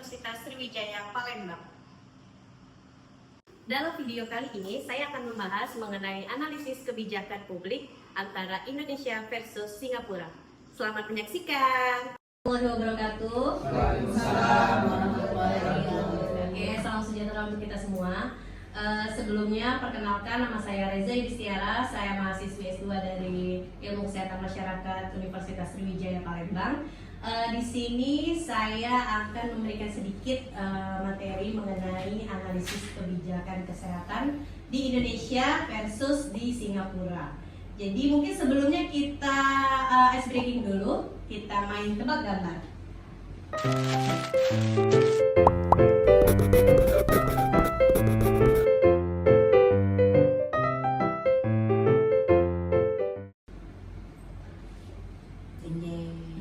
Universitas Sriwijaya Palembang. Dalam video kali ini, saya akan membahas mengenai analisis kebijakan publik antara Indonesia versus Singapura. Selamat menyaksikan. Warahmatullahi wabarakatuh. Waalaikumsalam warahmatullahi wabarakatuh. Oke, salam sejahtera untuk kita semua. Sebelumnya perkenalkan, nama saya Reza Yudistiara. Saya mahasiswi S2 dari Ilmu Kesehatan Masyarakat Universitas Sriwijaya Palembang. Di sini saya akan memberikan sedikit materi mengenai analisis kebijakan kesehatan di Indonesia versus di Singapura. Jadi mungkin sebelumnya kita ice breaking dulu, kita main tebak gambar.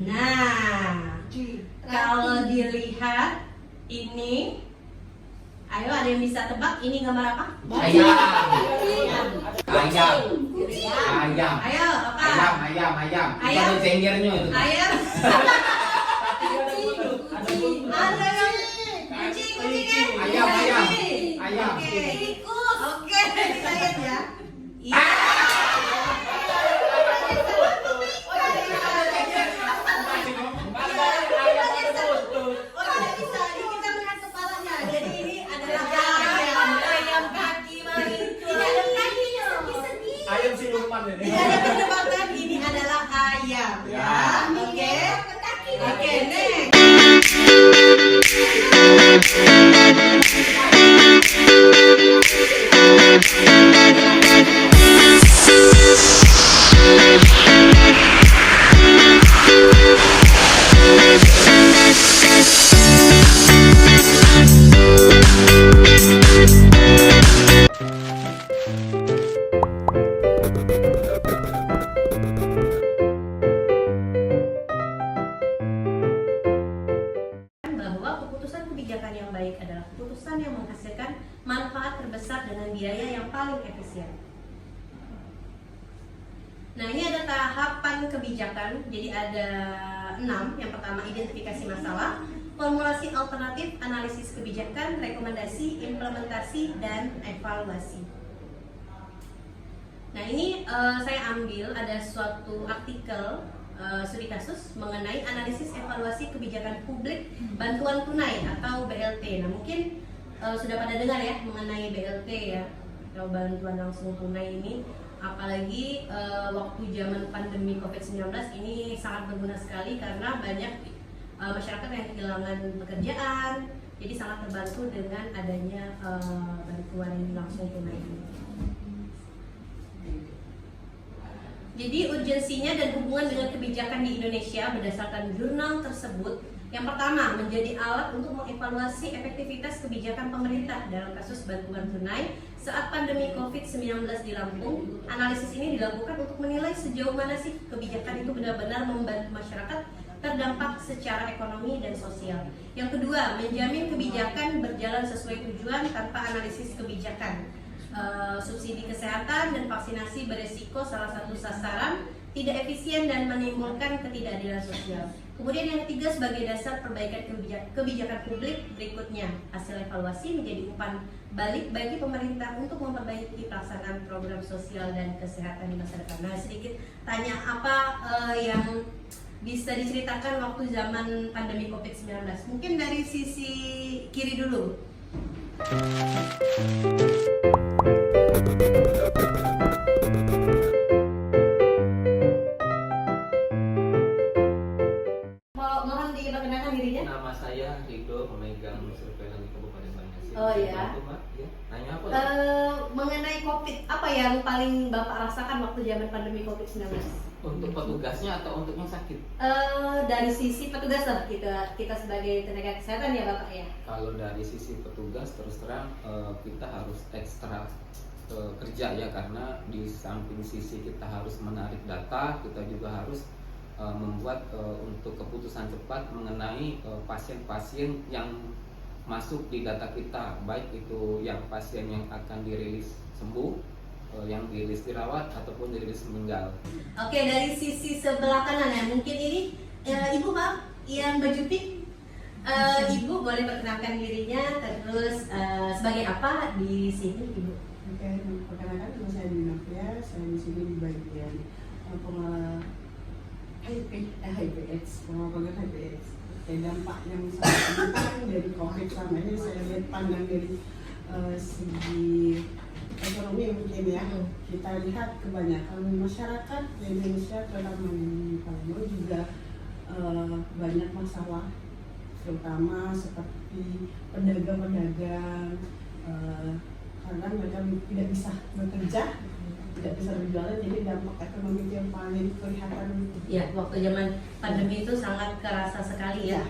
Nah, kalau dilihat ini, ayo ada yang bisa tebak ini gambar apa? Ayam. Ayo, apa? Ayam. Ayam. Itu cengernya itu. Ayam. Ada yang kucing. Ayam. Oke, kita lihat ya. Iya. Ayam siluman ini. Tidak ada perdebatan, ini adalah ayam ya. Oke, next. Bahwa keputusan kebijakan yang baik adalah keputusan yang menghasilkan manfaat terbesar dengan biaya yang paling efisien. Nah, ini ada tahapan kebijakan, jadi ada 6. Yang pertama, identifikasi masalah, formulasi alternatif, analisis kebijakan, rekomendasi, implementasi, dan evaluasi. Nah, ini saya ambil ada suatu artikel studi kasus mengenai analisis evaluasi kebijakan publik bantuan tunai atau BLT. Nah, mungkin sudah pada dengar ya mengenai BLT ya, atau bantuan langsung tunai ini. Apalagi waktu zaman pandemi COVID-19 ini sangat berguna sekali karena banyak masyarakat yang kehilangan pekerjaan. Jadi sangat terbantu dengan adanya bantuan langsung tunai ini. Jadi urgensinya dan hubungan dengan kebijakan di Indonesia berdasarkan jurnal tersebut. Yang pertama, menjadi alat untuk mengevaluasi efektivitas kebijakan pemerintah dalam kasus bantuan tunai saat pandemi COVID-19 di Lampung. Analisis ini dilakukan untuk menilai sejauh mana sih kebijakan itu benar-benar membantu masyarakat terdampak secara ekonomi dan sosial. Yang kedua, menjamin kebijakan berjalan sesuai tujuan tanpa analisis kebijakan. Subsidi kesehatan dan vaksinasi beresiko salah satu sasaran, tidak efisien dan menimbulkan ketidakadilan sosial. Kemudian yang ketiga, sebagai dasar perbaikan kebijakan publik berikutnya, hasil evaluasi menjadi umpan balik bagi pemerintah untuk memperbaiki pelaksanaan program sosial dan kesehatan di masa depan. Nah, sedikit tanya apa yang bisa diceritakan waktu zaman pandemi COVID-19? Mungkin dari sisi kiri dulu. Mohon diperkenalkan dirinya. Nama saya Rido, pemegang surveillance di Kabupaten Banyuasin. Oh iya. Ya. Nanya apa? Mengenai COVID, apa yang paling Bapak rasakan waktu zaman pandemi COVID-19? Untuk petugasnya atau untuk yang sakit? Dari sisi petugas lah, kita sebagai tenaga kesehatan ya Bapak ya. Kalau dari sisi petugas terus terang kita harus ekstra kerja ya, karena di samping sisi kita harus menarik data, kita juga harus membuat untuk keputusan cepat mengenai pasien-pasien yang masuk di data kita, baik itu yang pasien yang akan dirilis sembuh, yang dirilis dirawat ataupun dirilis meninggal. Oke, dari sisi sebelah kanan ya, mungkin ini Ibu Pak yang baju pink. Ibu boleh perkenalkan dirinya, terus sebagai apa di sini, Ibu? Oke, perkenalkan nama saya Dinavia, saya di sini di bagian pengelola HIPX, pengelola HIPX. Dampak yang sangat penting dari COVID selama ini saya lihat pandang dari segi ekonomi mungkin ya. Kita lihat kebanyakan masyarakat di Indonesia terutama di Palembang juga banyak masalah, terutama seperti pedagang-pedagang karena mereka tidak bisa bekerja, tidak bisa berjualan, jadi dampak ekonomi itu yang paling kelihatan. Ya, waktu zaman pandemi itu sangat kerasa sekali ya.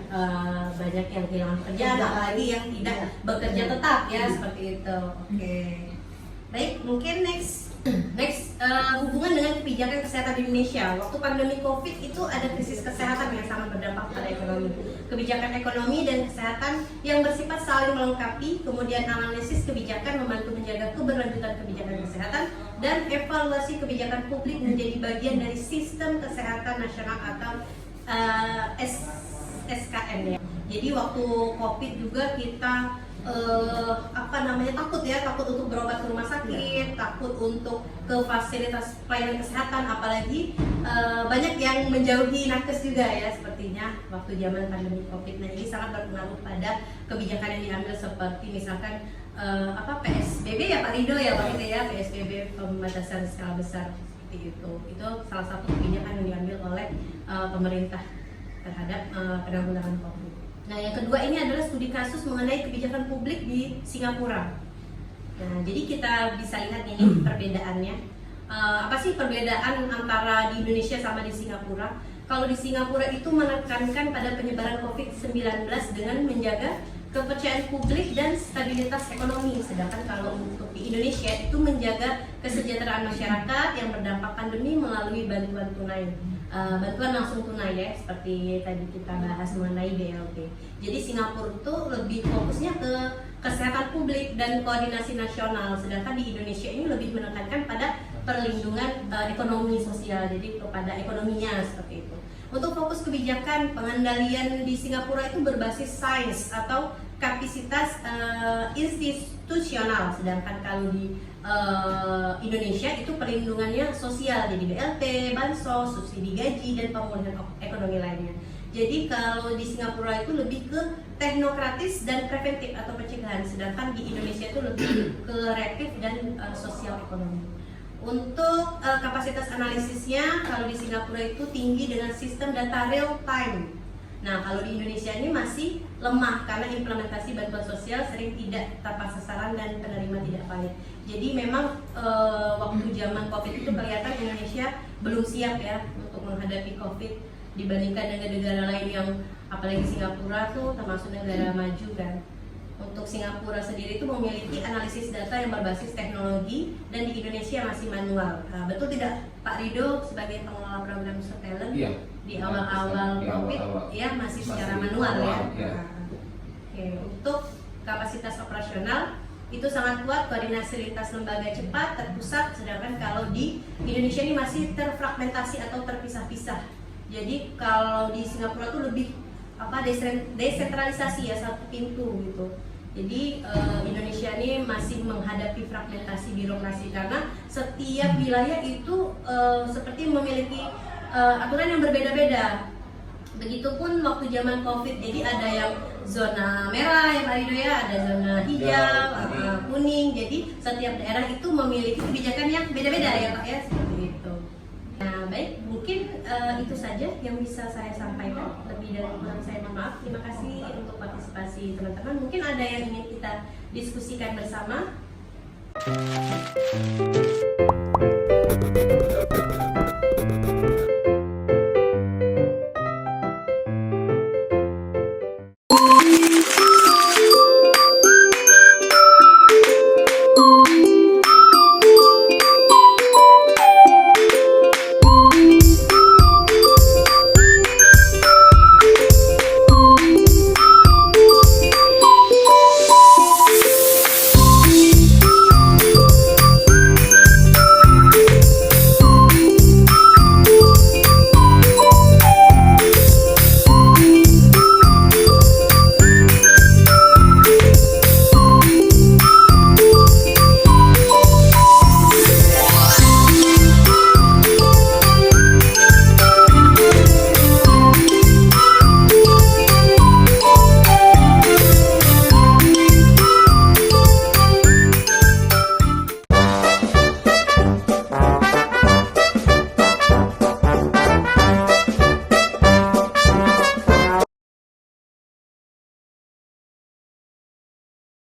Banyak yang kehilangan pekerjaan, apalagi yang tidak bekerja tetap ya, seperti itu. Oke. Baik, mungkin next hubungan dengan kebijakan kesehatan di Indonesia. Waktu pandemi COVID itu ada krisis kesehatan yang sangat berdampak pada ekonomi. Kebijakan ekonomi dan kesehatan yang bersifat saling melengkapi, kemudian analisis kebijakan membantu menjaga keberlanjutan kebijakan kesehatan, dan evaluasi kebijakan publik menjadi bagian dari sistem kesehatan nasional atau SKN ya. Jadi waktu COVID juga kita takut untuk berobat ke rumah sakit, takut untuk ke fasilitas pelayanan kesehatan, apalagi banyak yang menjauhi nakes juga ya sepertinya waktu zaman pandemi COVID. Nah, ini sangat berpengaruh pada kebijakan yang diambil, seperti misalkan PSBB ya Pak Rido ya Pak Rido ya, PSBB pembatasan skala besar seperti itu. Itu salah satu kebijakan yang diambil oleh pemerintah terhadap penanggulangan COVID. Nah, yang kedua ini adalah studi kasus mengenai kebijakan publik di Singapura. Nah, jadi kita bisa lihat ini perbedaannya. Apa sih perbedaan antara di Indonesia sama di Singapura? Kalau di Singapura itu menekankan pada penyebaran COVID-19 dengan menjaga kepercayaan publik dan stabilitas ekonomi. Sedangkan kalau untuk di Indonesia itu menjaga kesejahteraan masyarakat yang berdampak pandemi melalui bantuan tunai. Bantuan langsung tunai ya, seperti tadi kita bahas mengenai BLT. Jadi Singapura itu lebih fokusnya ke kesehatan publik dan koordinasi nasional, sedangkan di Indonesia ini lebih menekankan pada perlindungan ekonomi sosial, jadi kepada ekonominya seperti itu. Untuk fokus kebijakan pengendalian di Singapura itu berbasis sains atau kapasitas institusional, sedangkan kalau di Indonesia itu perlindungannya sosial, jadi BLT, bansos, subsidi gaji, dan pemulihan ekonomi lainnya. Jadi kalau di Singapura itu lebih ke teknokratis dan preventif atau pencegahan, sedangkan di Indonesia itu lebih ke reaktif dan sosial ekonomi. Untuk kapasitas analisisnya, kalau di Singapura itu tinggi dengan sistem data real time. Nah, kalau di Indonesia ini masih lemah karena implementasi bantuan sosial sering tidak tepat sasaran dan penerima tidak valid. Jadi memang waktu zaman COVID itu kelihatan Indonesia belum siap ya untuk menghadapi COVID dibandingkan dengan negara lain yang apalagi Singapura tuh termasuk negara maju kan. Untuk Singapura sendiri itu memiliki analisis data yang berbasis teknologi dan di Indonesia masih manual. Nah, betul tidak Pak Rido sebagai pengelola program surveillance? Iya. Di awal-awal COVID ya masih secara manual ya. Oke, untuk kapasitas operasional itu sangat kuat, koordinasi lintas lembaga cepat, terpusat, sedangkan kalau di Indonesia ini masih terfragmentasi atau terpisah-pisah. Jadi kalau di Singapura tuh lebih desentralisasi ya, satu pintu gitu. Jadi Indonesia ini masih menghadapi fragmentasi birokrasi karena setiap wilayah itu seperti memiliki aturan yang berbeda-beda. Begitupun waktu zaman COVID, jadi ada yang zona merah ya Pak Rido ya, ada zona hijau, kuning. Jadi setiap daerah itu memiliki kebijakan yang beda-beda ya Pak ya, seperti itu. Nah baik, mungkin itu saja yang bisa saya sampaikan. Lebih dari kurang saya mohon maaf. Terima kasih untuk partisipasi teman-teman. Mungkin ada yang ingin kita diskusikan bersama.